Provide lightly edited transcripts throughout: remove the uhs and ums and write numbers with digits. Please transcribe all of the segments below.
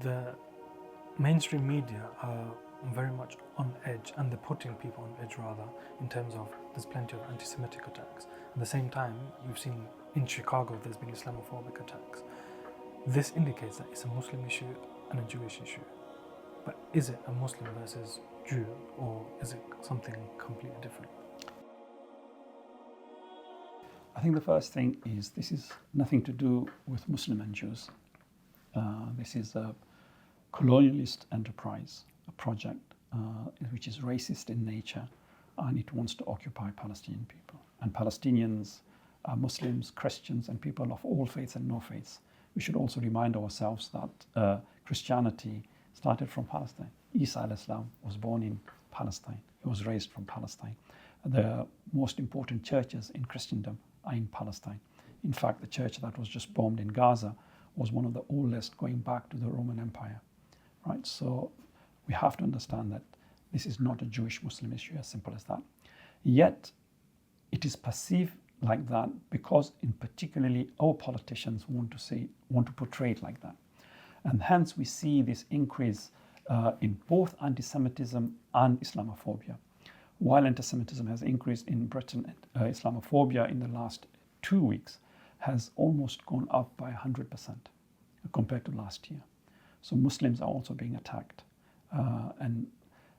the mainstream media are very much on edge, and they're putting people on edge rather, in terms of there's plenty of anti-Semitic attacks. At the same time, you've seen in Chicago there's been Islamophobic attacks. This indicates that it's a Muslim issue and a Jewish issue. But is it a Muslim versus Jew, or is it something completely different? I think the first thing is this is nothing to do with Muslim and Jews. This is a colonialist enterprise, a project which is racist in nature, and it wants to occupy Palestinian people. And Palestinians are Muslims, Christians, and people of all faiths and no faiths. We should also remind ourselves that Christianity started from Palestine. Isa al-Islam was born in Palestine. He was raised from Palestine. The most important churches in Christendom are in Palestine. In fact, the church that was just bombed in Gaza was one of the oldest, going back to the Roman Empire, right? So we have to understand that this is not a Jewish-Muslim issue, as simple as that. Yet, it is perceived like that because, in particularly, our politicians want to portray it like that. And hence, we see this increase in both anti-Semitism and Islamophobia. While anti-Semitism has increased in Britain, Islamophobia in the last 2 weeks has almost gone up by 100% compared to last year. So Muslims are also being attacked.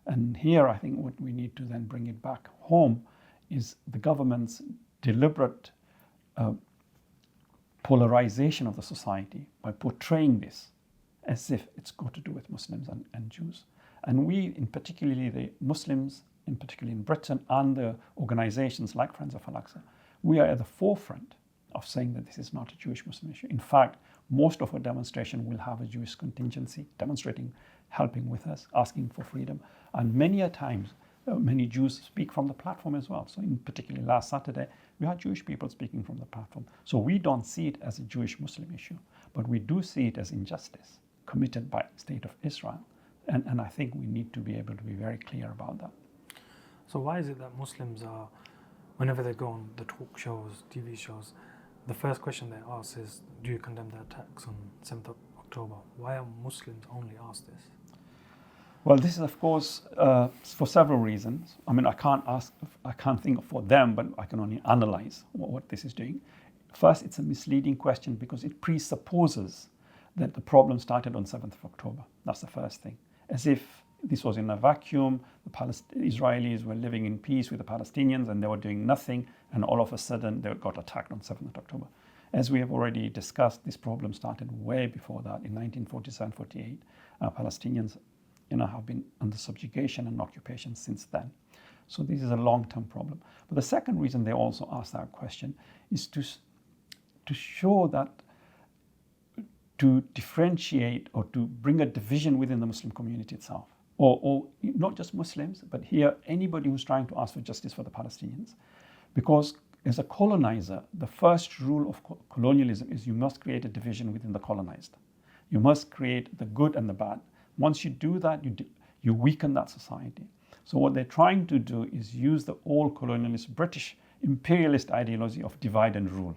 And here I think what we need to then bring it back home is the government's deliberate polarization of the society by portraying this as if it's got to do with Muslims and Jews. And we, in particularly the Muslims, in particular in Britain, and the organizations like Friends of Al-Aqsa, we are at the forefront of saying that this is not a Jewish-Muslim issue. In fact, most of our demonstration will have a Jewish contingency demonstrating, helping with us, asking for freedom. And many a times, many Jews speak from the platform as well. So in particular last Saturday, we had Jewish people speaking from the platform. So we don't see it as a Jewish-Muslim issue, but we do see it as injustice committed by the state of Israel. And I think we need to be able to be very clear about that. So why is it that Muslims are, whenever they go on the talk shows, TV shows, the first question they ask is, do you condemn the attacks on 7th of October? Why are Muslims only asked this? Well, this is, of course, for several reasons. I mean, I can't think for them, but I can only analyze what this is doing. First, it's a misleading question because it presupposes that the problem started on 7th of October. That's the first thing. As if this was in a vacuum, the Israelis were living in peace with the Palestinians and they were doing nothing, and all of a sudden they got attacked on 7th of October. As we have already discussed, this problem started way before that, in 1947-48. Palestinians have been under subjugation and occupation since then. So this is a long-term problem. But the second reason they also ask that question is to show that, to differentiate or to bring a division within the Muslim community itself. Or not just Muslims, but here anybody who's trying to ask for justice for the Palestinians. Because as a colonizer, the first rule of colonialism is you must create a division within the colonized. You must create the good and the bad. Once you do that, you weaken that society. So what they're trying to do is use the old colonialist British imperialist ideology of divide and rule.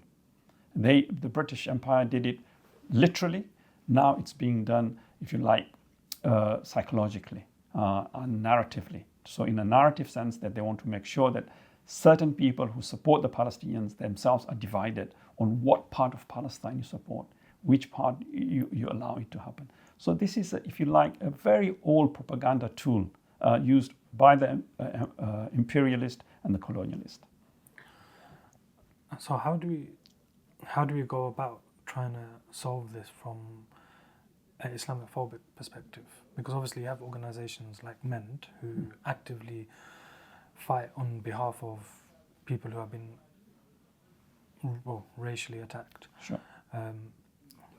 The British Empire did it literally. Now it's being done, if you like, psychologically and narratively. So in a narrative sense, that they want to make sure that certain people who support the Palestinians themselves are divided on what part of Palestine you support, which part you allow it to happen. So this is, if you like, a very old propaganda tool used by the imperialist and the colonialist. So how do we go about trying to solve this from an Islamophobic perspective? Because obviously you have organizations like MEND who actively fight on behalf of people who have been racially attacked. Sure.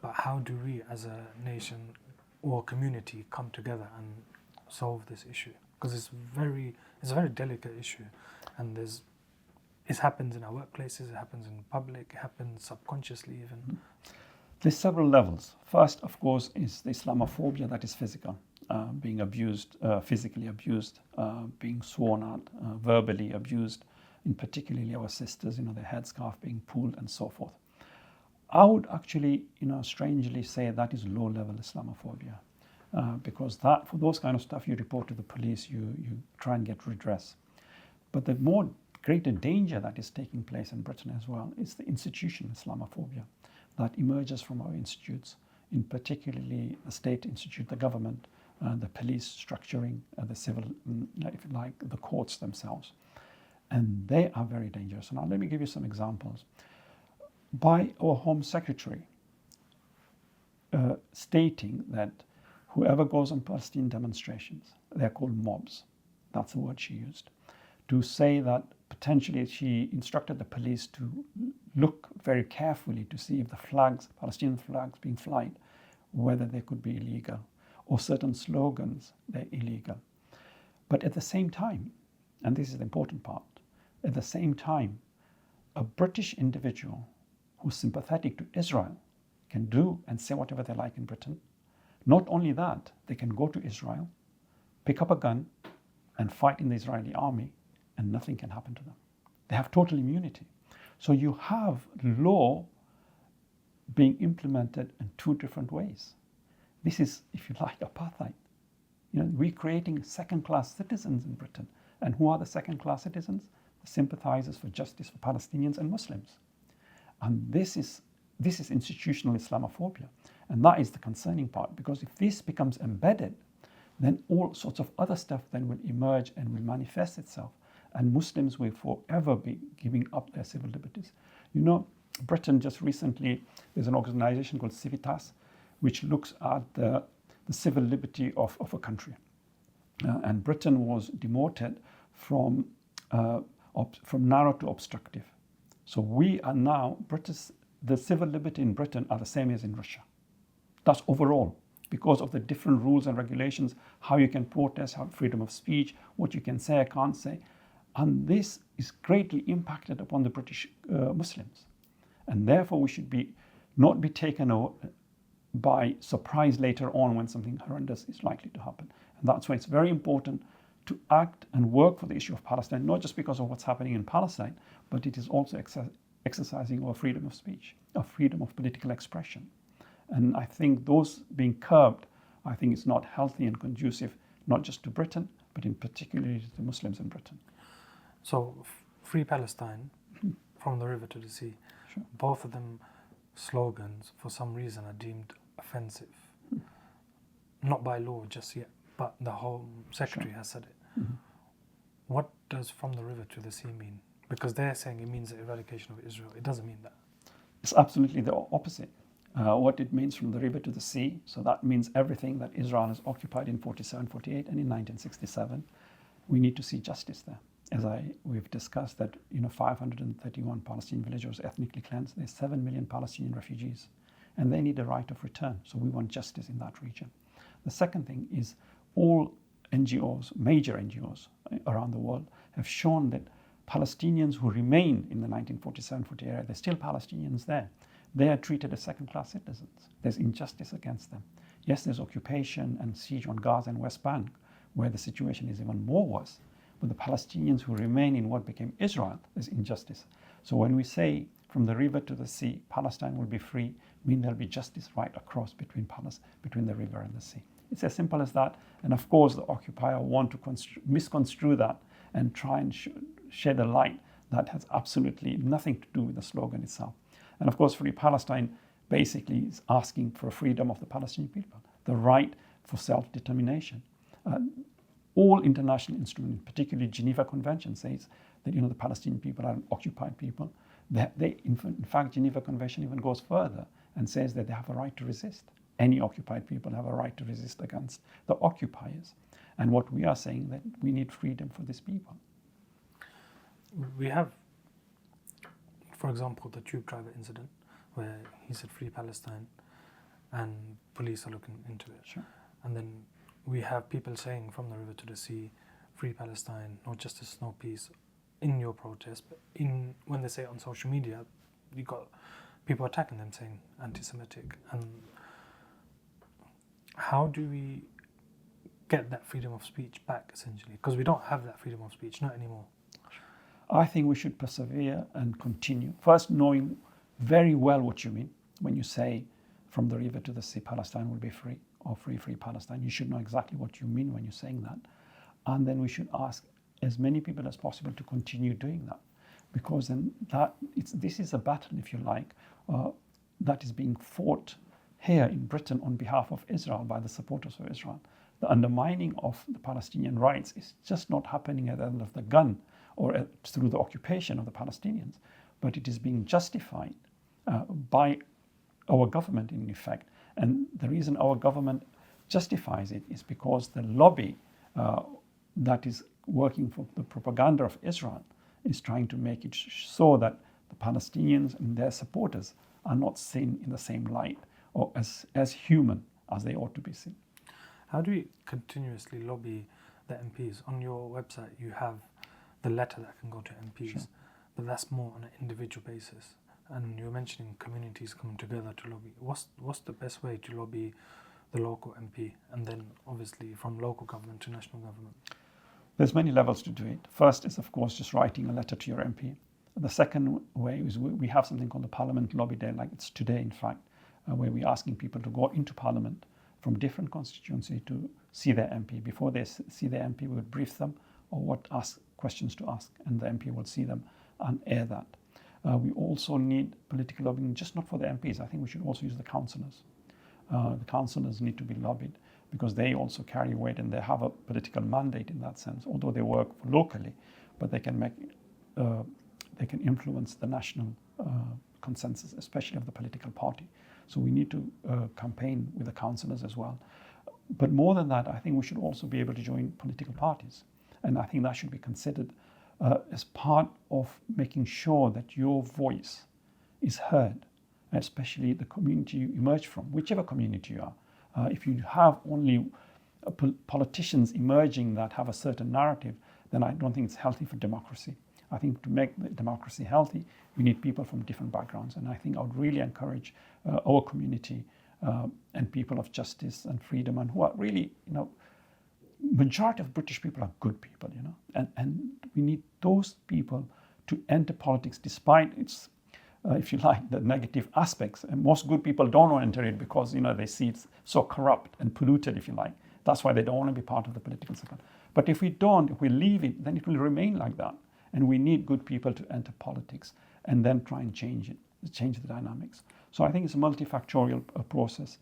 But how do we as a nation or community come together and solve this issue? Because it's a very delicate issue, and it happens in our workplaces, it happens in public, it happens subconsciously even. There's several levels. First, of course, is the Islamophobia that is physical, being abused, physically abused, being sworn at, verbally abused, in particularly our sisters, their headscarf being pulled and so forth. I would actually, strangely say that is low-level Islamophobia. because that, for those kind of stuff, you report to the police, you try and get redress. But the more greater danger that is taking place in Britain as well is the institutional Islamophobia that emerges from our institutes, in particularly the state institute, the government, the police structuring, the civil, if you like, the courts themselves. And they are very dangerous. Now, let me give you some examples. By our Home Secretary stating that whoever goes on Palestinian demonstrations, they're called mobs. That's the word she used. To say that potentially she instructed the police to look very carefully to see if the flags, Palestinian flags being flied, whether they could be illegal, or certain slogans, they're illegal. But at the same time, and this is the important part, at the same time, a British individual who's sympathetic to Israel can do and say whatever they like in Britain. Not only that, they can go to Israel, pick up a gun, and fight in the Israeli army, and nothing can happen to them. They have total immunity. So you have law being implemented in two different ways. This is, if you like, apartheid. We're creating second-class citizens in Britain. And who are the second-class citizens? The sympathizers for justice for Palestinians and Muslims. And this is institutional Islamophobia. And that is the concerning part, because if this becomes embedded, then all sorts of other stuff then will emerge and will manifest itself. And Muslims will forever be giving up their civil liberties. Britain just recently, there's an organization called Civitas, which looks at the civil liberty of a country. And Britain was demoted from narrow to obstructive. So we are now, the civil liberty in Britain are the same as in Russia. That's overall, because of the different rules and regulations, how you can protest, how freedom of speech, what you can say, can't say. And this is greatly impacted upon the British Muslims. And therefore we should not be taken by surprise later on when something horrendous is likely to happen. And that's why it's very important to act and work for the issue of Palestine, not just because of what's happening in Palestine, but it is also exercising our freedom of speech, our freedom of political expression. And I think those being curbed, I think it's not healthy and conducive, not just to Britain, but in particularly to the Muslims in Britain. So, Free Palestine, from the river to the sea, Sure. Both of them slogans, for some reason, are deemed offensive. Not by law just yet, but the Home Secretary has said it. Mm-hmm. What does from the river to the sea mean? Because they're saying it means the eradication of Israel. It doesn't mean that. It's absolutely the opposite. What it means from the river to the sea, so that means everything that Israel has occupied in 47, 48 and in 1967, we need to see justice there. As we've discussed that 531 Palestinian villages ethnically cleansed, there's 7 million Palestinian refugees, and they need a right of return. So we want justice in that region. The second thing is all NGOs, major NGOs around the world, have shown that Palestinians who remain in the 1947-48 area, they're still Palestinians there. They are treated as second-class citizens. There's injustice against them. Yes, there's occupation and siege on Gaza and West Bank, where the situation is even more worse. But the Palestinians who remain in what became Israel, there's injustice. So when we say from the river to the sea, Palestine will be free, mean there'll be justice right across between the river and the sea. It's as simple as that. And of course, the occupier want to misconstrue that and try and shed a light that has absolutely nothing to do with the slogan itself. And of course, Free Palestine basically is asking for freedom of the Palestinian people, the right for self-determination. All international instruments, particularly Geneva Convention, says that the Palestinian people are an occupied people. In fact, Geneva Convention even goes further and says that they have a right to resist. Any occupied people have a right to resist against the occupiers. And what we are saying that we need freedom for these people. We have, for example, the tube driver incident where he said Free Palestine and police are looking into it. Sure. And then we have people saying from the river to the sea, Free Palestine, no justice, no peace, in your protest. But when they say it on social media, you got people attacking them saying anti-Semitic. And how do we get that freedom of speech back, essentially? Because we don't have that freedom of speech, not anymore. I think we should persevere and continue. First, knowing very well what you mean when you say from the river to the sea, Palestine will be free, or free Palestine. You should know exactly what you mean when you're saying that. And then we should ask as many people as possible to continue doing that. Because then this is a battle, if you like, that is being fought here in Britain on behalf of Israel by the supporters of Israel. The undermining of the Palestinian rights is just not happening at the end of the gun or through the occupation of the Palestinians, but it is being justified by our government in effect. And the reason our government justifies it is because the lobby that is working for the propaganda of Israel is trying to make it so that the Palestinians and their supporters are not seen in the same light or as human as they ought to be seen. How do we continuously lobby the MPs? On your website, you have the letter that can go to MPs, Sure. but that's more on an individual basis. And you're mentioning communities coming together to lobby. What's the best way to lobby the local MP, and then obviously from local government to national government? There's many levels to do it. First is, of course, just writing a letter to your MP. The second way is we have something called the Parliament Lobby Day, like it's today, in fact, where we're asking people to go into Parliament from different constituencies to see their MP. Before they see their MP, we would brief them or what questions to ask, and the MP will see them and air that. We also need political lobbying, just not for the MPs. I think we should also use the councillors. The councillors need to be lobbied because they also carry weight and they have a political mandate in that sense, although they work locally, but they can influence the national consensus, especially of the political party. So we need to campaign with the councillors as well. But more than that, I think we should also be able to join political parties. And I think that should be considered as part of making sure that your voice is heard, especially the community you emerge from, whichever community you are. If you have only politicians emerging that have a certain narrative, then I don't think it's healthy for democracy. I think to make the democracy healthy, we need people from different backgrounds. And I think I would really encourage our community and people of justice and freedom, and who are really, majority of British people are good people, and we need those people to enter politics despite its, if you like, the negative aspects. And most good people don't want to enter it because, they see it's so corrupt and polluted, if you like. That's why they don't want to be part of the political system. But if we leave it, then it will remain like that. And we need good people to enter politics and then try and change the dynamics. So I think it's a multifactorial process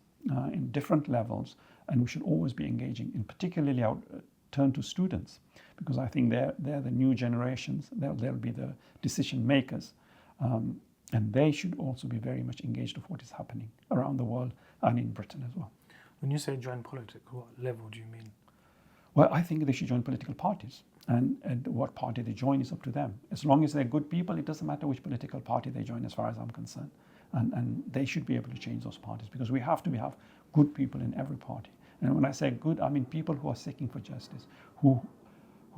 in different levels, and we should always be engaging. And particularly, I would turn to students, because I think they're the new generations. They'll be the decision makers, and they should also be very much engaged with what is happening around the world and in Britain as well. When you say join politics, what level do you mean? Well, I think they should join political parties. And what party they join is up to them. As long as they're good people, it doesn't matter which political party they join, as far as I'm concerned. And they should be able to change those parties, because we have good people in every party. And when I say good, I mean people who are seeking for justice, who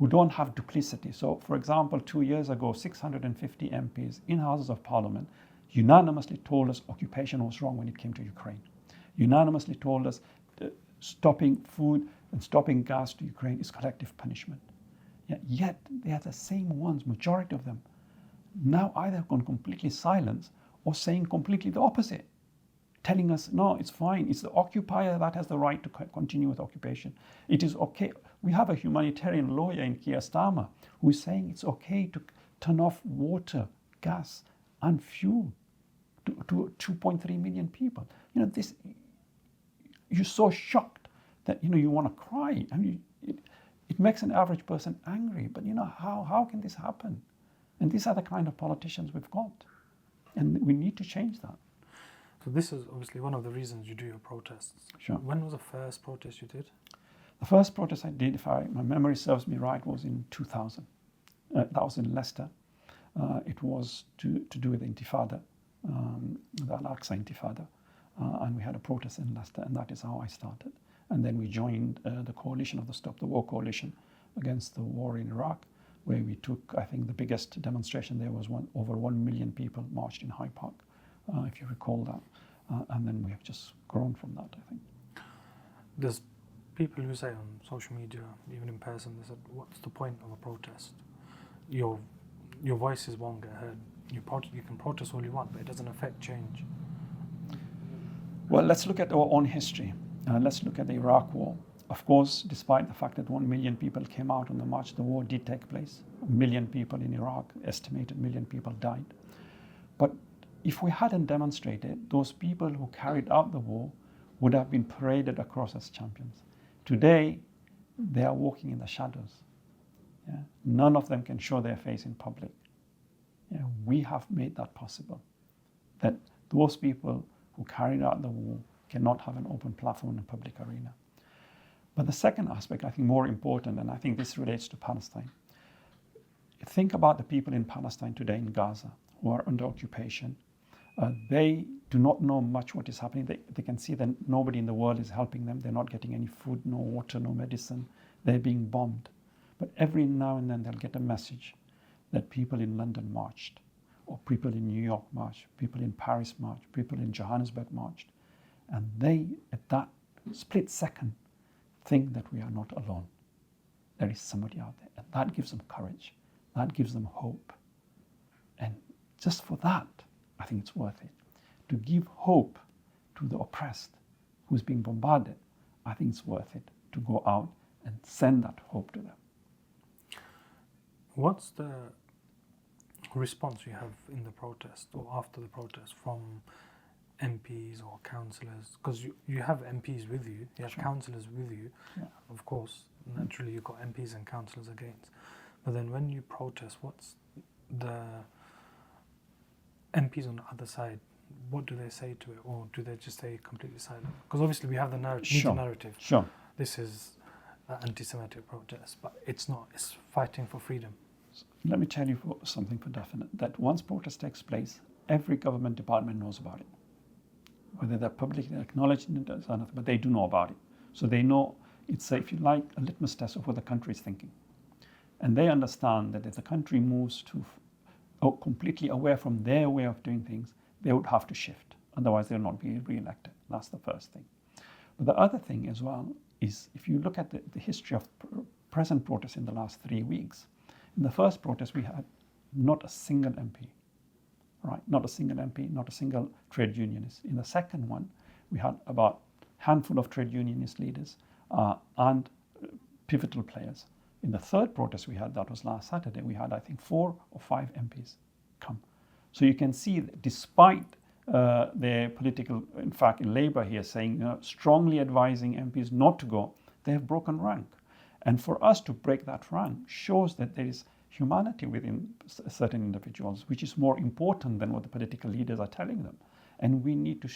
don't have duplicity. So, for example, 2 years ago, 650 MPs in Houses of Parliament unanimously told us occupation was wrong when it came to Ukraine. Unanimously told us stopping food and stopping gas to Ukraine is collective punishment. Yet they are the same ones, majority of them, now either gone completely silent or saying completely the opposite, telling us, no, it's fine. It's the occupier that has the right to continue with occupation. It is okay. We have a humanitarian lawyer in Keir Starmer who is saying it's okay to turn off water, gas, and fuel to 2.3 million people. This, you're so shocked that, you want to cry. I mean, it makes an average person angry, but how can this happen? And these are the kind of politicians we've got, and we need to change that. So this is obviously one of the reasons you do your protests. Sure. When was the first protest you did? The first protest I did, if my memory serves me right, was in 2000. That was in Leicester. It was to do with the Intifada, the Al-Aqsa Intifada, and we had a protest in Leicester, and that is how I started. And then we joined the coalition of the Stop the War coalition against the war in Iraq, where we took, I think the biggest demonstration there was over 1 million people marched in Hyde Park, if you recall that. And then we have just grown from that, I think. There's people who say on social media, even in person, they said, what's the point of a protest? Your voices won't get heard. You can protest all you want, but it doesn't affect change. Well, let's look at our own history. Let's look at the Iraq War. Of course, despite the fact that 1 million people came out on the march, the war did take place. 1 million people in Iraq, estimated 1 million people died. But if we hadn't demonstrated, those people who carried out the war would have been paraded across as champions. Today, they are walking in the shadows. Yeah? None of them can show their face in public. Yeah? We have made that possible. That those people who carried out the war cannot have an open platform in the public arena. But the second aspect, I think more important, and I think this relates to Palestine. Think about the people in Palestine today in Gaza who are under occupation. They do not know much what is happening. They can see that nobody in the world is helping them. They're not getting any food, no water, no medicine. They're being bombed. But every now and then they'll get a message that people in London marched, or people in New York marched, people in Paris marched, people in Johannesburg marched. And they, at that split second, think that we are not alone. There is somebody out there. And that gives them courage. That gives them hope. And just for that, I think it's worth it. To give hope to the oppressed who's being bombarded, I think it's worth it to go out and send that hope to them. What's the response you have in the protest or after the protest from MPs or councillors? Because you have MPs with you, you have Sure. councillors with you. Yeah. Of course, naturally you've got MPs and councillors against. But then when you protest, what's the MPs on the other side, what do they say to it? Or do they just stay completely silent? Because obviously we have the Sure. narrative. Sure. This is an anti-Semitic protest, but it's not. It's fighting for freedom. Let me tell you something for definite, that once protest takes place, every government department knows about it. Whether they're publicly acknowledging it or nothing, but they do know about it. So they know it's, if you like, a litmus test of what the country is thinking. And they understand that if the country moves to completely away from their way of doing things, they would have to shift. Otherwise, they'll not be re-elected. That's the first thing. But the other thing as well is, if you look at the history of present protests in the last 3 weeks, in the first protest, we had not a single MP, right? Not a single MP, not a single trade unionist. In the second one, we had about a handful of trade unionist leaders and pivotal players. In the third protest we had, that was last Saturday, we had, I think, 4 or 5 MPs come. So you can see that despite their political, in fact, Labour here saying, strongly advising MPs not to go, they have broken rank. And for us to break that rank shows that there is humanity within certain individuals, which is more important than what the political leaders are telling them. And we need to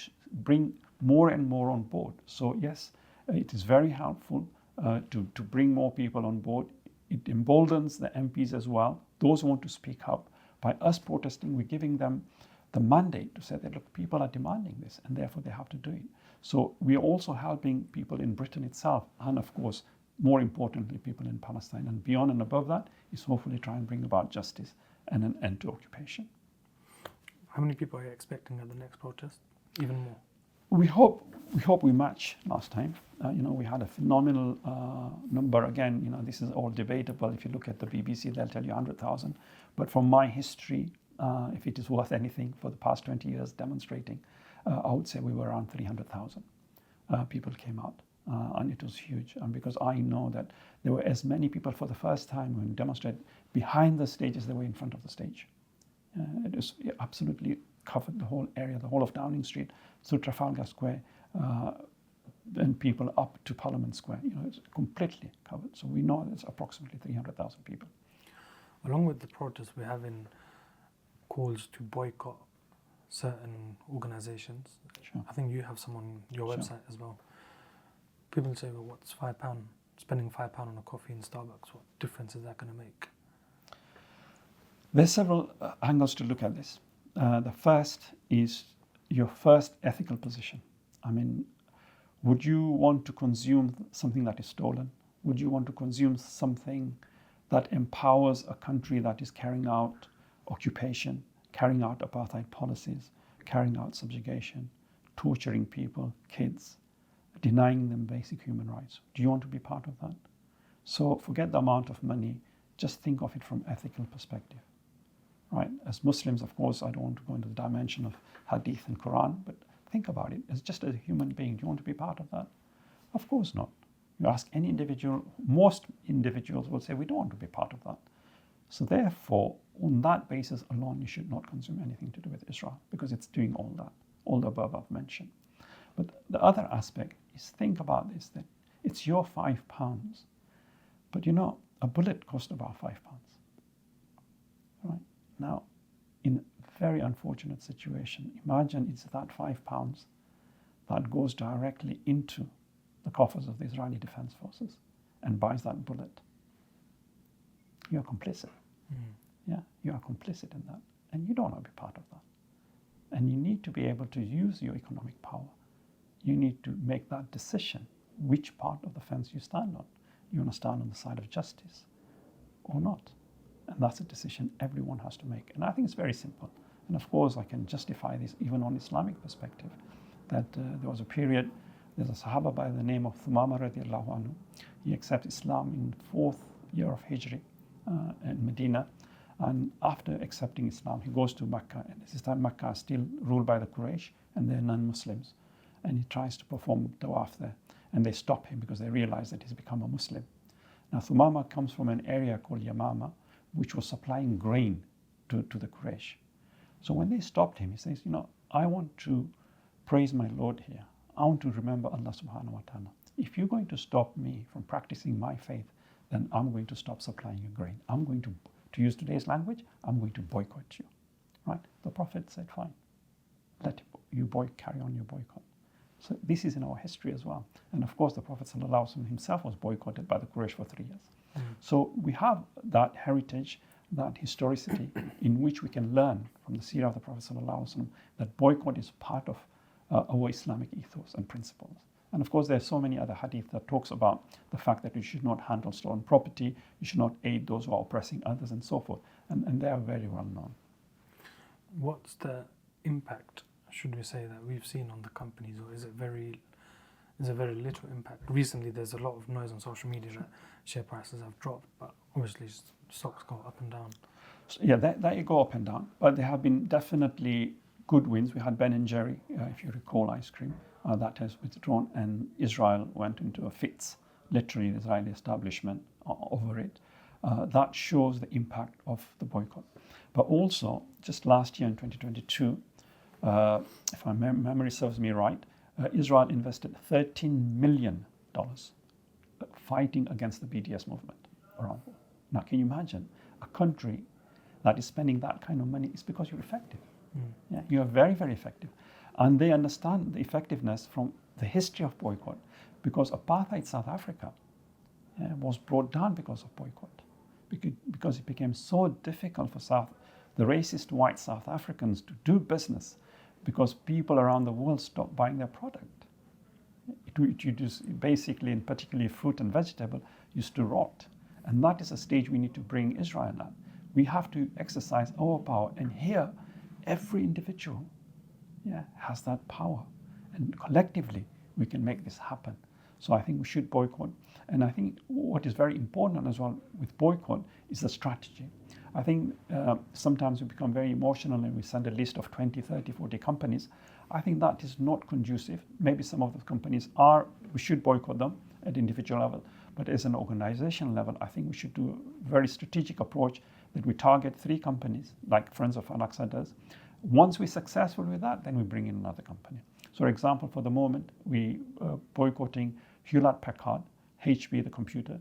bring more and more on board. So yes, it is very helpful to bring more people on board. It emboldens the MPs as well, those who want to speak up. By us protesting, we're giving them the mandate to say that, look, people are demanding this, and therefore they have to do it. So we're also helping people in Britain itself, and of course, more importantly, people in Palestine. And beyond and above that is hopefully try and bring about justice and an end to occupation. How many people are you expecting at the next protest? Even more? We hope we match last time. We had a phenomenal number. Again, this is all debatable. If you look at the BBC, they'll tell you 100,000. But from my history, if it is worth anything, for the past 20 years demonstrating, I would say we were around 300,000 people came out. And it was huge. And because I know that there were as many people for the first time when demonstrated behind the stage as they were in front of the stage. It was absolutely covered the whole area, the whole of Downing Street, through Trafalgar Square, and people up to Parliament Square. It's completely covered. So we know there's approximately 300,000 people. Along with the protests, we're having calls to boycott certain organisations. Sure. I think you have some on your Sure. website as well. People say, well, what's £5? Spending £5 on a coffee in Starbucks, what difference is that going to make? There's several angles to look at this. The first is your first ethical position. I mean, would you want to consume something that is stolen? Would you want to consume something that empowers a country that is carrying out occupation, carrying out apartheid policies, carrying out subjugation, torturing people, kids, denying them basic human rights? Do you want to be part of that? So forget the amount of money, just think of it from ethical perspective. Right? As Muslims, of course, I don't want to go into the dimension of Hadith and Quran, but think about it as just a human being. Do you want to be part of that? Of course not. You ask any individual, most individuals will say, we don't want to be part of that. So therefore, on that basis alone, you should not consume anything to do with Israel, because it's doing all that, all the above I've mentioned. But the other aspect is, think about this, that it's your £5, but a bullet cost about £5. Right? Now, in a very unfortunate situation, imagine it's that £5 that goes directly into the coffers of the Israeli Defense Forces and buys that bullet. You're complicit. Yeah, you are complicit in that, and you don't want to be part of that. And you need to be able to use your economic power. You need to make that decision, which part of the fence you stand on. You want to stand on the side of justice or not? And that's a decision everyone has to make. And I think it's very simple. And of course, I can justify this even on Islamic perspective, that there was a period, there's a Sahaba by the name of Thumama radiallahu anhu. He accepted Islam in the 4th year of Hijri in Medina. And after accepting Islam, he goes to Mecca. And this time Mecca is still ruled by the Quraysh and they're non-Muslims. And he tries to perform tawaf there. And they stop him because they realize that he's become a Muslim. Now, Thumama comes from an area called Yamama, which was supplying grain to the Quraysh. So when they stopped him, he says, I want to praise my Lord here. I want to remember Allah subhanahu wa ta'ala. If you're going to stop me from practicing my faith, then I'm going to stop supplying you grain. I'm going to use today's language, I'm going to boycott you. Right? The Prophet said, fine, let you carry on your boycott. So this is in our history as well. And of course, the Prophet ﷺ himself was boycotted by the Quraysh for 3 years. So we have that heritage, that historicity in which we can learn from the seerah of the Prophet ﷺ that boycott is part of our Islamic ethos and principles. And of course, there are so many other hadith that talks about the fact that you should not handle stolen property, you should not aid those who are oppressing others, and so forth. And they are very well known. What's the impact, should we say, that we've seen on the companies, or is it very little impact? Recently, there's a lot of noise on social media that share prices have dropped, but obviously stocks go up and down. So, yeah, they go up and down, but there have been definitely good wins. We had Ben & Jerry, if you recall, ice cream, that has withdrawn, and Israel went into a fits, literally the Israeli establishment over it. That shows the impact of the boycott. But also, just last year in 2022, if my memory serves me right, Israel invested $13 million fighting against the BDS movement around the world. Now, can you imagine a country that is spending that kind of money? It's because you're effective. Yeah, you are very, very effective. And they understand the effectiveness from the history of boycott, because apartheid South Africa was brought down because of boycott, because it became so difficult for the racist white South Africans to do business, because people around the world stopped buying their product. Basically, and particularly fruit and vegetable, used to rot. And that is a stage we need to bring Israel at. We have to exercise our power. And here, every individual has that power. And collectively, we can make this happen. So I think we should boycott. And I think what is very important as well with boycott is the strategy. I think sometimes we become very emotional and we send a list of 20, 30, 40 companies. I think that is not conducive. Maybe some of those companies we should boycott them at individual level. But as an organizational level, I think we should do a very strategic approach that we target 3 companies, like Friends of Al-Aqsa does. Once we're successful with that, then we bring in another company. So, for example, for the moment, we are boycotting Hewlett-Packard, HP, the computer,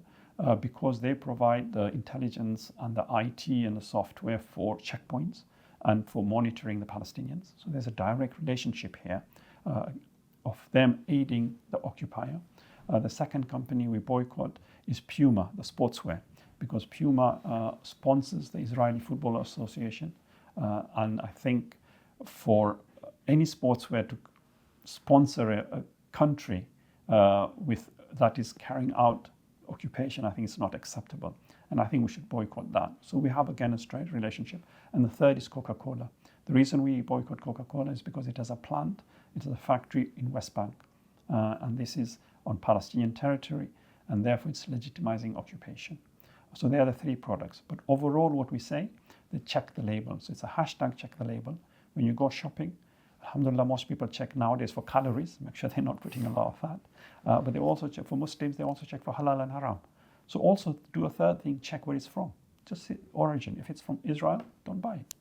because they provide the intelligence and the IT and the software for checkpoints and for monitoring the Palestinians. So there's a direct relationship here of them aiding the occupier. The second company we boycott is Puma, the sportswear, because Puma sponsors the Israeli Football Association. And I think for any sportswear to sponsor a country that is carrying out occupation, I think it's not acceptable. And I think we should boycott that. So we have, again, a straight relationship. And the third is Coca-Cola. The reason we boycott Coca-Cola is because it has a plant, it has a factory in West Bank. And this is on Palestinian territory, and therefore it's legitimizing occupation. So they are the 3 products. But overall, what we say, they check the label. So it's a hashtag check the label. When you go shopping, Alhamdulillah, most people check nowadays for calories, make sure they're not putting a lot of fat. But they also check, for Muslims, they also check for halal and haram. So also do a third thing, check where it's from. Just see origin. If it's from Israel, don't buy it,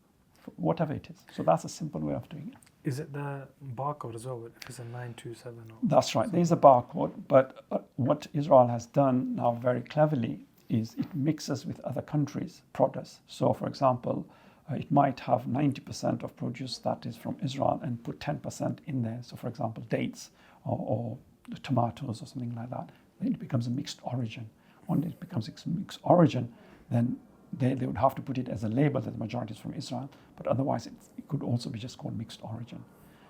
whatever it is. So that's a simple way of doing it. Is it the barcode as well, if it's a 927? Or That's right. There is a barcode, but what Israel has done now very cleverly is it mixes with other countries' produce. So, for example, it might have 90% of produce that is from Israel and put 10% in there. So, for example, dates or tomatoes or something like that. Then it becomes a mixed origin. When it becomes a mixed origin, then they would have to put it as a label that the majority is from Israel, but otherwise it could also be just called mixed origin.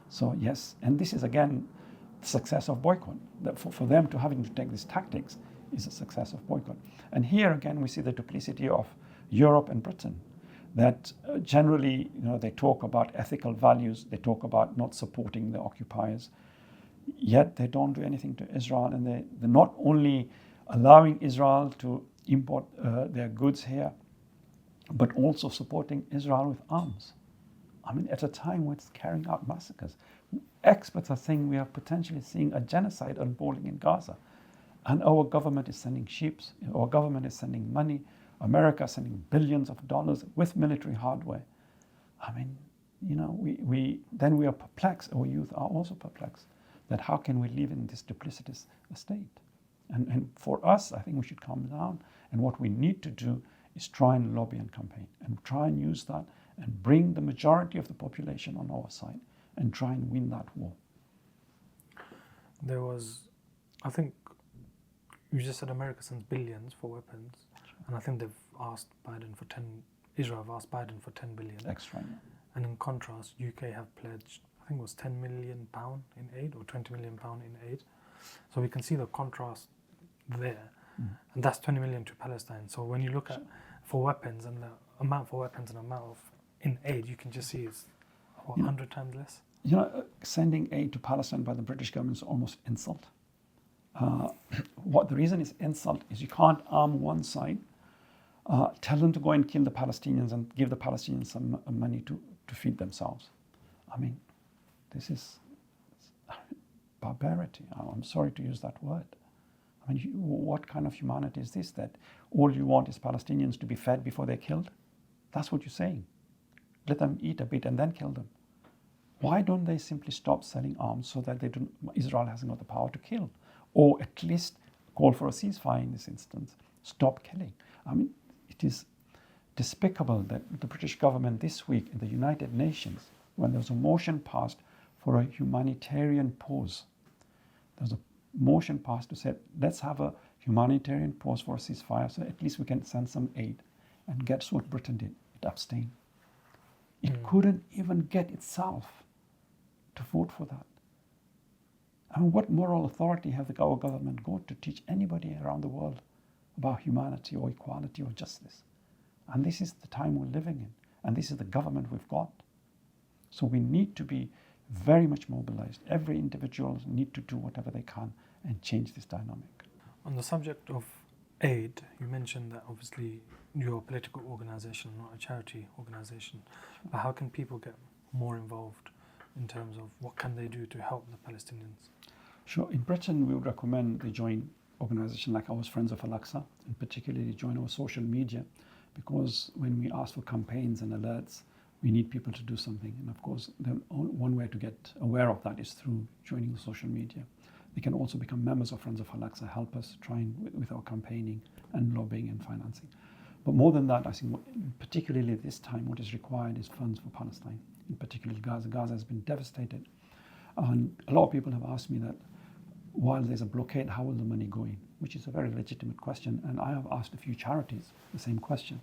So yes, and this is again the success of boycott. That for them to having to take these tactics is a success of boycott. And here again we see the duplicity of Europe and Britain. That generally, they talk about ethical values, they talk about not supporting the occupiers, yet they don't do anything to Israel, and they're not only allowing Israel to import their goods here, but also supporting Israel with arms. I mean, at a time when it's carrying out massacres. Experts are saying we are potentially seeing a genocide unfolding in Gaza. And our government is sending ships, our government is sending money, America is sending billions of dollars with military hardware. I mean, we are perplexed, our youth are also perplexed, that how can we live in this duplicitous state? And for us, I think we should calm down. And what we need to do is try and lobby and campaign and try and use that and bring the majority of the population on our side and try and win that war. There was, I think, you just said America sends billions for weapons, and I think they've asked Biden for Israel have asked Biden for 10 billion. Extra. Yeah. And in contrast, UK have pledged, I think it was £10 million in aid or £20 million in aid. So we can see the contrast there. And that's 20 million to Palestine. So when you look at for weapons and the amount for weapons and amount of in aid, you can just see it's 100 times less. Sending aid to Palestine by the British government is almost insult. What the reason is insult is you can't arm one side, tell them to go and kill the Palestinians and give the Palestinians some money to feed themselves. I mean, this is barbarity. I'm sorry to use that word. I mean, what kind of humanity is this, that all you want is Palestinians to be fed before they're killed? That's what you're saying. Let them eat a bit and then kill them. Why don't they simply stop selling arms so that Israel hasn't got the power to kill? Or at least call for a ceasefire in this instance. Stop killing. I mean, it is despicable that the British government this week in the United Nations, when there was a motion passed for a humanitarian pause, there was a motion passed to say, let's have a humanitarian pause for a ceasefire so at least we can send some aid. And guess what Britain did? It abstained. It couldn't even get itself to vote for that. I mean, what moral authority have our government got to teach anybody around the world about humanity or equality or justice? And this is the time we're living in. And this is the government we've got. So we need to be very much mobilized. Every individual need to do whatever they can and change this dynamic. On the subject of aid, you mentioned that obviously you're a political organization, not a charity organization. But how can people get more involved in terms of what can they do to help the Palestinians? Sure. In Britain, we would recommend they join organizations like ours, Friends of Al-Aqsa, and particularly join our social media, because when we ask for campaigns and alerts, we need people to do something. And of course, one way to get aware of that is through joining the social media. They can also become members of Friends of Al-Aqsa, help us trying with our campaigning and lobbying and financing. But more than that, I think particularly this time, what is required is funds for Palestine, in particular Gaza. Gaza has been devastated. And a lot of people have asked me that while there's a blockade, how will the money go in? Which is a very legitimate question. And I have asked a few charities the same question.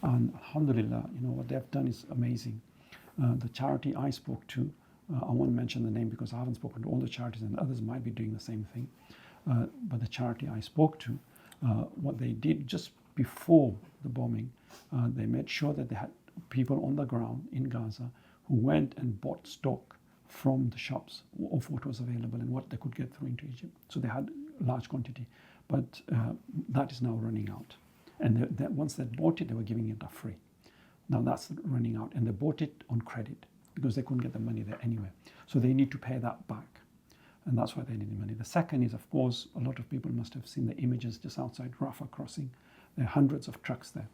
And alhamdulillah, what they've done is amazing. The charity I spoke to, I won't mention the name because I haven't spoken to all the charities and others might be doing the same thing. But the charity I spoke to, what they did just before the bombing, they made sure that they had people on the ground in Gaza who went and bought stock from the shops of what was available and what they could get through into Egypt. So they had a large quantity, but that is now running out. And once they bought it, they were giving it free. Now that's running out, and they bought it on credit. because they couldn't get the money there anyway. So they need to pay that back. And that's why they need the money. The second is, of course, a lot of people must have seen the images just outside Rafah crossing. There are hundreds of trucks there.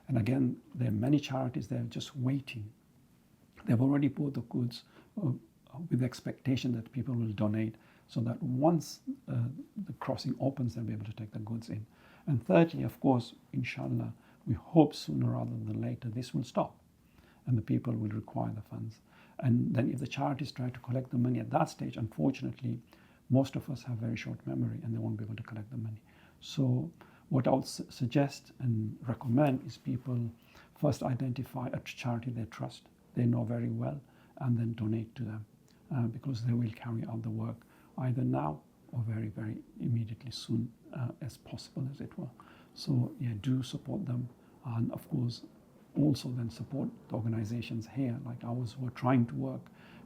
And again, there are many charities there just waiting. They've already bought the goods with the expectation that people will donate, so that once the crossing opens, they'll be able to take the goods in. And thirdly, of course, inshallah, we hope sooner rather than later this will stop and the people will require the funds. And then if the charities try to collect the money at that stage, unfortunately, most of us have very short memory and they won't be able to collect the money. So what I would suggest and recommend is people first identify a charity they trust, they know very well, and then donate to them because they will carry out the work either now or very, very immediately soon as possible, as it were. So yeah, do support them, and of course also then support the organizations here like ours who are trying to work,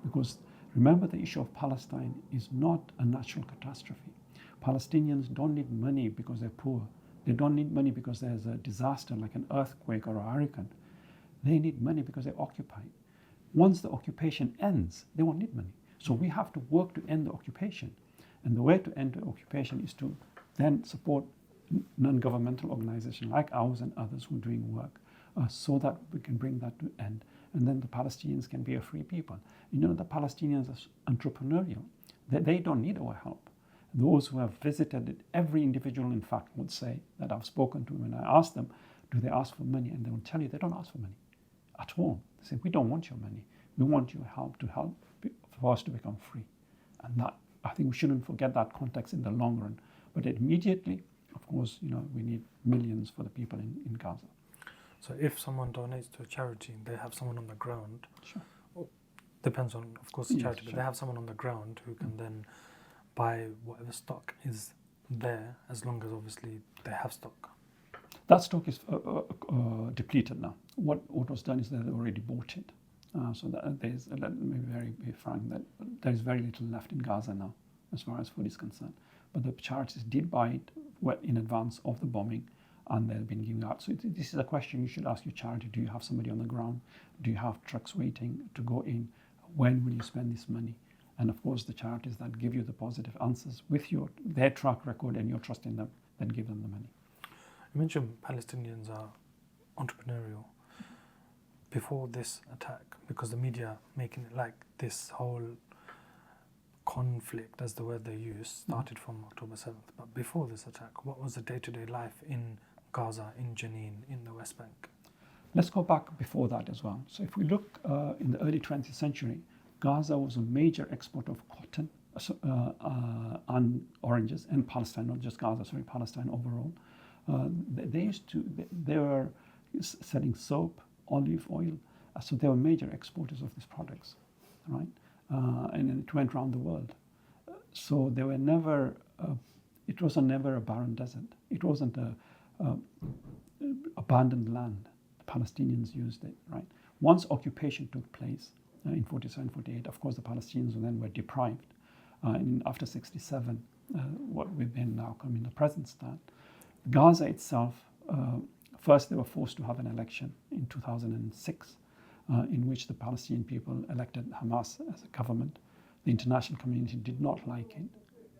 because remember, the issue of Palestine is not a natural catastrophe. Palestinians don't need money because they're poor. They don't need money because there's a disaster like an earthquake or a hurricane. They need money because they're occupied. Once the occupation ends, they won't need money. So we have to work to end the occupation. And the way to end the occupation is to then support non-governmental organizations like ours and others who are doing work so that we can bring that to end. And then the Palestinians can be a free people. You know, the Palestinians are entrepreneurial. They don't need our help. Those who have visited it, every individual, in fact, would say that I've spoken to when I ask them, do they ask for money? And they will tell you they don't ask for money at all. They say, we don't want your money. We want your help for us to become free. And that, I think we shouldn't forget that context in the long run. But immediately, of course, you know, we need millions for the people in Gaza. So if someone donates to a charity, they have someone on the ground. Sure. Well, depends on, of course, the charity, Yes, but they have someone on the ground who can then buy whatever stock is there, as long as obviously they have stock. That stock is depleted now. What was done is that they already bought it. So that there's, let me be frank, that there is very little left in Gaza now, as far as food is concerned. But the charities did buy it well in advance of the bombing, and they've been giving out. So this is a question you should ask your charity. Do you have somebody on the ground? Do you have trucks waiting to go in? When will you spend this money? And of course, the charities that give you the positive answers with their track record and your trust in them, then give them the money. You mentioned Palestinians are entrepreneurial. Before this attack, because the media making it like this whole conflict, as the word they use, started from October 7th. But before this attack, what was the day-to-day life in Gaza, in Jenin, in the West Bank? Let's go back before that as well. So if we look in the early 20th century, Gaza was a major exporter of cotton and oranges, and Palestine, not just Gaza, sorry, Palestine overall. They were selling soap, olive oil, so they were major exporters of these products, right? And it went around the world. So they were never, it was never a barren desert. It wasn't a abandoned land. The Palestinians used it, right? Once occupation took place in 47, 48, of course the Palestinians then were deprived. After 67, what we've been now come in the present state. Gaza itself, first they were forced to have an election in 2006 in which the Palestinian people elected Hamas as a government. The international community did not like it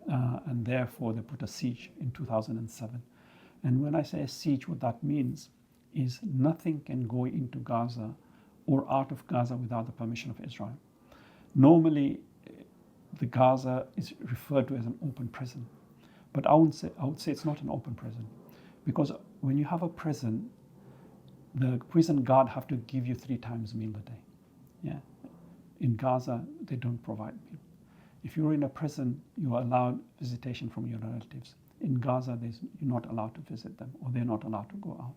and therefore they put a siege in 2007. And when I say a siege, what that means is nothing can go into Gaza or out of Gaza without the permission of Israel. Normally, the Gaza is referred to as an open prison, but I would say it's not an open prison, because when you have a prison, the prison guard have to give you 3 times meal a day. Yeah, in Gaza they don't provide meal. If you're in a prison, you're allowed visitation from your relatives. In Gaza, you're not allowed to visit them, or they're not allowed to go out.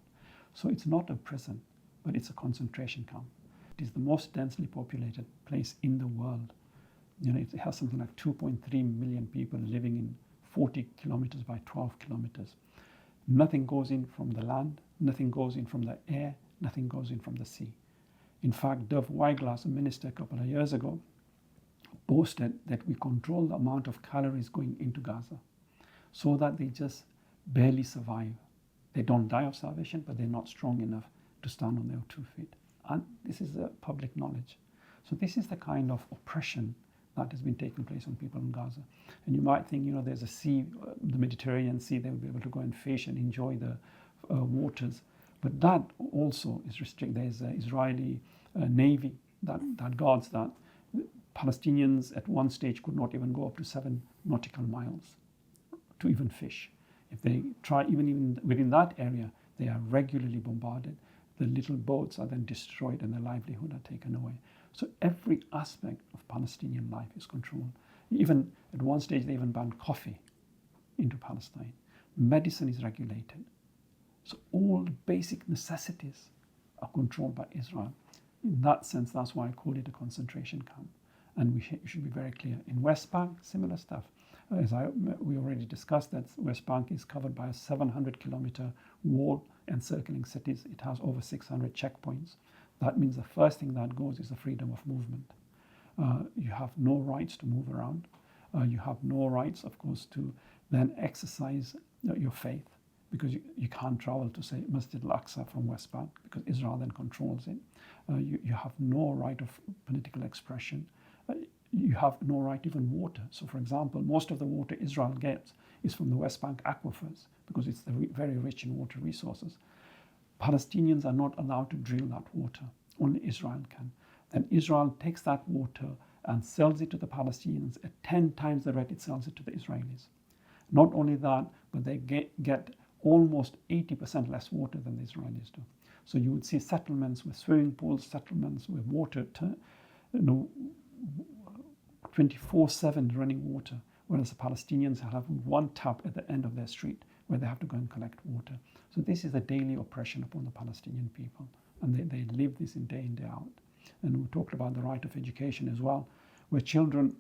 So it's not a prison, but it's a concentration camp. It is the most densely populated place in the world. You know, it has something like 2.3 million people living in 40 kilometers by 12 kilometers. Nothing goes in from the land, nothing goes in from the air, nothing goes in from the sea. In fact, Dov Weiglas, a minister a couple of years ago, boasted that we control the amount of calories going into Gaza so that they just barely survive. They don't die of starvation, but they're not strong enough to stand on their 2 feet. and this is public knowledge. So this is the kind of oppression that has been taking place on people in Gaza. And you might think, there's a sea, the Mediterranean Sea, they will be able to go and fish and enjoy the waters. But that also is restricted. There's an Israeli navy that guards that. Palestinians at one stage could not even go up to 7 nautical miles to even fish. If they try, even within that area, they are regularly bombarded. The little boats are then destroyed and their livelihood are taken away. So every aspect of Palestinian life is controlled. Even at one stage, they even banned coffee into Palestine. Medicine is regulated. So all the basic necessities are controlled by Israel. In that sense, that's why I call it a concentration camp. And we should be very clear. In West Bank, similar stuff. We already discussed that West Bank is covered by a 700-kilometer wall encircling cities. It has over 600 checkpoints. That means the first thing that goes is the freedom of movement. You have no rights to move around. You have no rights, of course, to then exercise your faith, because you can't travel to, say, Masjid Al-Aqsa from West Bank, because Israel then controls it. You have no right of political expression. You have no right to even water. So, for example, most of the water Israel gets is from the West Bank aquifers, because it's very rich in water resources. Palestinians are not allowed to drill that water. Only Israel can. Then Israel takes that water and sells it to the Palestinians at 10 times the rate it sells it to the Israelis. Not only that, but they get almost 80% less water than the Israelis do. So you would see settlements with swimming pools, settlements with water, 24/7 running water, whereas the Palestinians have one tap at the end of their street where they have to go and collect water. So this is a daily oppression upon the Palestinian people, and they live this in day out. And we talked about the right of education as well, where children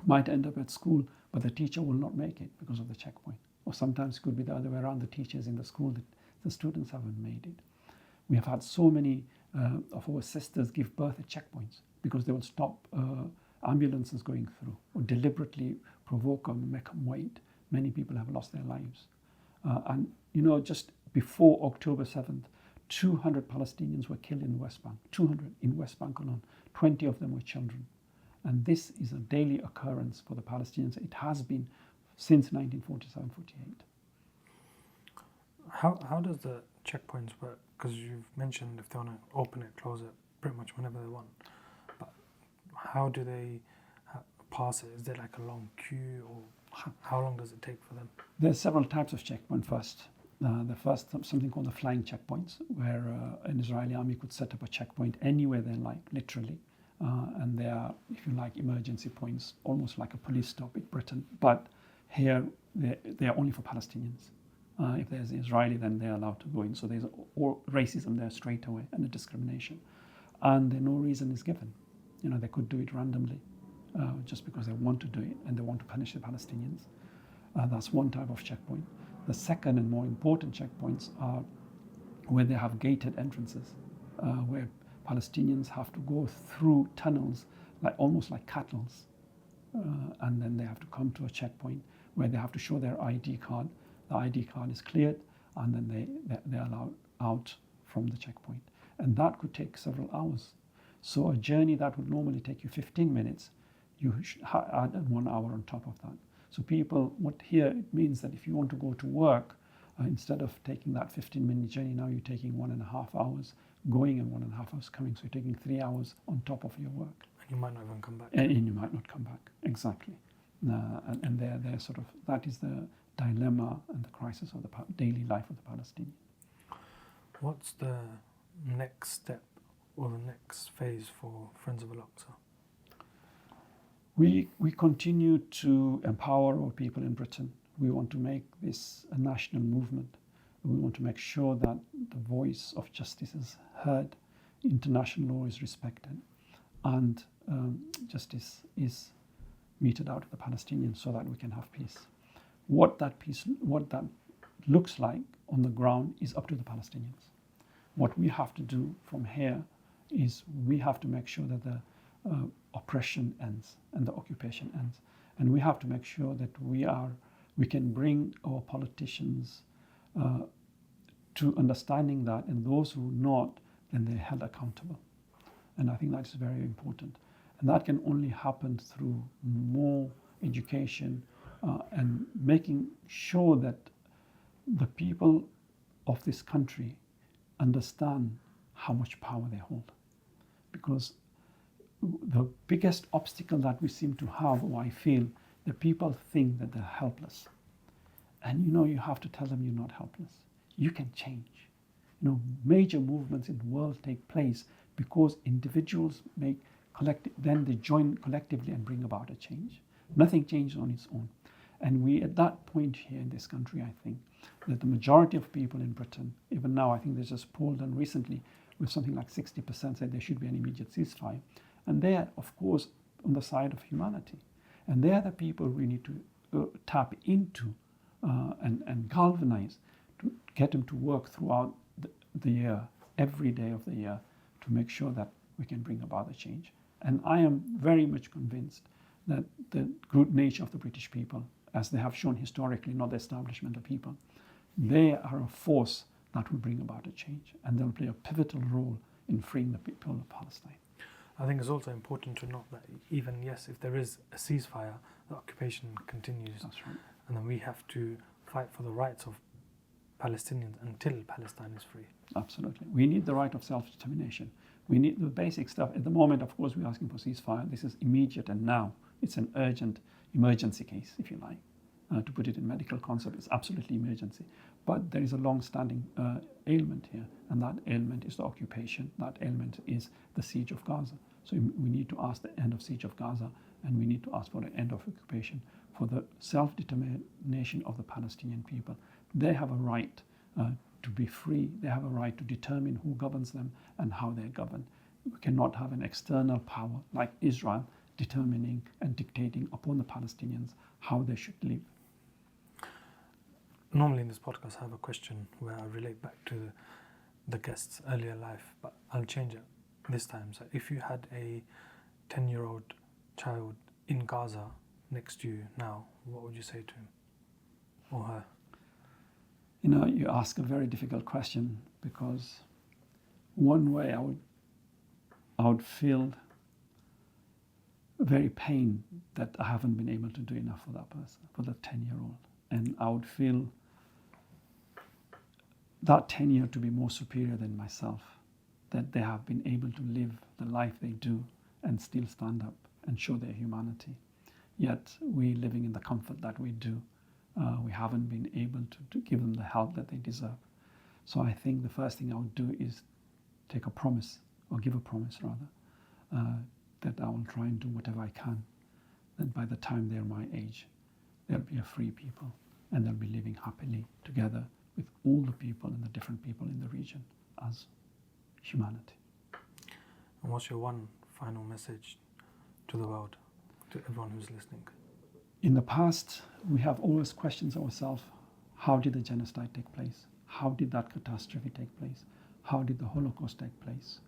might end up at school, but the teacher will not make it because of the checkpoint. Or sometimes it could be the other way around, the teachers in the school, that the students haven't made it. We have had so many of our sisters give birth at checkpoints because they will stop ambulances going through or deliberately provoke them, make them wait. Many people have lost their lives. And just before October 7th, 200 Palestinians were killed in the West Bank, 200 in West Bank alone. 20 of them were children. And this is a daily occurrence for the Palestinians. It has been since 1947-48. How does the checkpoints work? Because you've mentioned if they want to open it, close it, pretty much whenever they want. But how do they pass it? Is there like a long queue, or how long does it take for them? There's several types of checkpoint first. The first, something called the flying checkpoints, where an Israeli army could set up a checkpoint anywhere they like, literally. And they are, if you like, emergency points, almost like a police stop in Britain. But here, they are only for Palestinians. If there's an Israeli, then they're allowed to go in. So there's racism there straight away and a discrimination. And no reason is given. They could do it randomly just because they want to do it and they want to punish the Palestinians. That's one type of checkpoint. The second and more important checkpoints are where they have gated entrances, where Palestinians have to go through tunnels, almost like cattle, and then they have to come to a checkpoint where they have to show their ID card. The ID card is cleared, and then they're allowed out from the checkpoint. And that could take several hours. So a journey that would normally take you 15 minutes, you should add 1 hour on top of that. So it means that if you want to go to work, instead of taking that 15-minute journey, now you're taking 1.5 hours going and 1.5 hours coming. So you're taking 3 hours on top of your work. And you might not even come back. And you might not come back, exactly. And they're sort of, that is the dilemma and the crisis of the daily life of the Palestinian. What's the next step or the next phase for Friends of Al-Aqsa? We continue to empower our people in Britain. We want to make this a national movement. We want to make sure that the voice of justice is heard, international law is respected, and justice is meted out to the Palestinians so that we can have peace. What that looks like on the ground is up to the Palestinians. What we have to do from here is we have to make sure that the oppression ends and the occupation ends. And we have to make sure that we can bring our politicians to understanding that, and those who not, then they're held accountable. And I think that's very important. And that can only happen through more education and making sure that the people of this country understand how much power they hold. Because the biggest obstacle that we seem to have, or I feel, the people think that they're helpless. And you have to tell them you're not helpless. You can change. Major movements in the world take place because individuals then they join collectively and bring about a change. Nothing changes on its own. And we, at that point here in this country, I think, that the majority of people in Britain, even now, I think there's a poll done recently with something like 60% said there should be an immediate ceasefire. And they're, of course, on the side of humanity. And they're the people we need to tap into and galvanize to get them to work throughout the year, every day of the year, to make sure that we can bring about the change. And I am very much convinced that the good nature of the British people, as they have shown historically, not the establishment of people, they are a force that will bring about a change, and they'll play a pivotal role in freeing the people of Palestine. I think it's also important to note that even, yes, if there is a ceasefire, the occupation continues. That's right. And then we have to fight for the rights of Palestinians until Palestine is free. Absolutely. We need the right of self-determination. We need the basic stuff. At the moment, of course, we're asking for ceasefire. This is immediate and now. It's an urgent emergency case, if you like. To put it in medical concept, it's absolutely emergency. But there is a long-standing ailment here, and that ailment is the occupation. That ailment is the siege of Gaza. So we need to ask the end of siege of Gaza, and we need to ask for the end of occupation, for the self-determination of the Palestinian people. They have a right to be free. They have a right to determine who governs them and how they're governed. We cannot have an external power like Israel determining and dictating upon the Palestinians how they should live. Normally in this podcast I have a question where I relate back to the guest's earlier life, but I'll change it this time. So if you had a 10-year-old child in Gaza next to you now, what would you say to him or her? You ask a very difficult question, because one way I would feel very pain that I haven't been able to do enough for that person, for the 10-year-old. And I would feel that 10-year to be more superior than myself, that they have been able to live the life they do and still stand up and show their humanity. Yet we living in the comfort that we do, we haven't been able to give them the help that they deserve. So I think the first thing I would do is take a promise, or give a promise rather, that I will try and do whatever I can, that by the time they're my age, they'll be a free people, and they'll be living happily together with all the people and the different people in the region as humanity. And what's your one final message to the world, to everyone who's listening? In the past, we have always questioned ourselves, how did the genocide take place? How did that catastrophe take place? How did the Holocaust take place?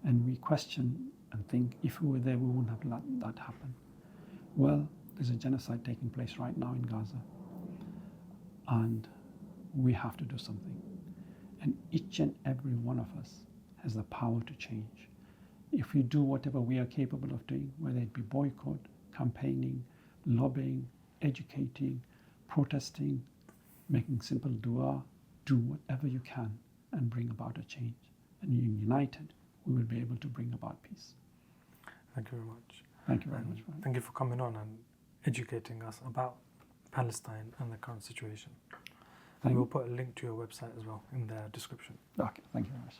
And we question and think, if we were there, we wouldn't have let that happen. Well, there's a genocide taking place right now in Gaza, and we have to do something. And each and every one of us has the power to change. If we do whatever we are capable of doing, whether it be boycott, campaigning, lobbying, educating, protesting, making simple dua, do whatever you can and bring about a change. And united, we will be able to bring about peace. Thank you very much. Thank you very much. Thank you for coming on and educating us about Palestine and the current situation. And we'll put a link to your website as well in the description. Okay, thank you very much.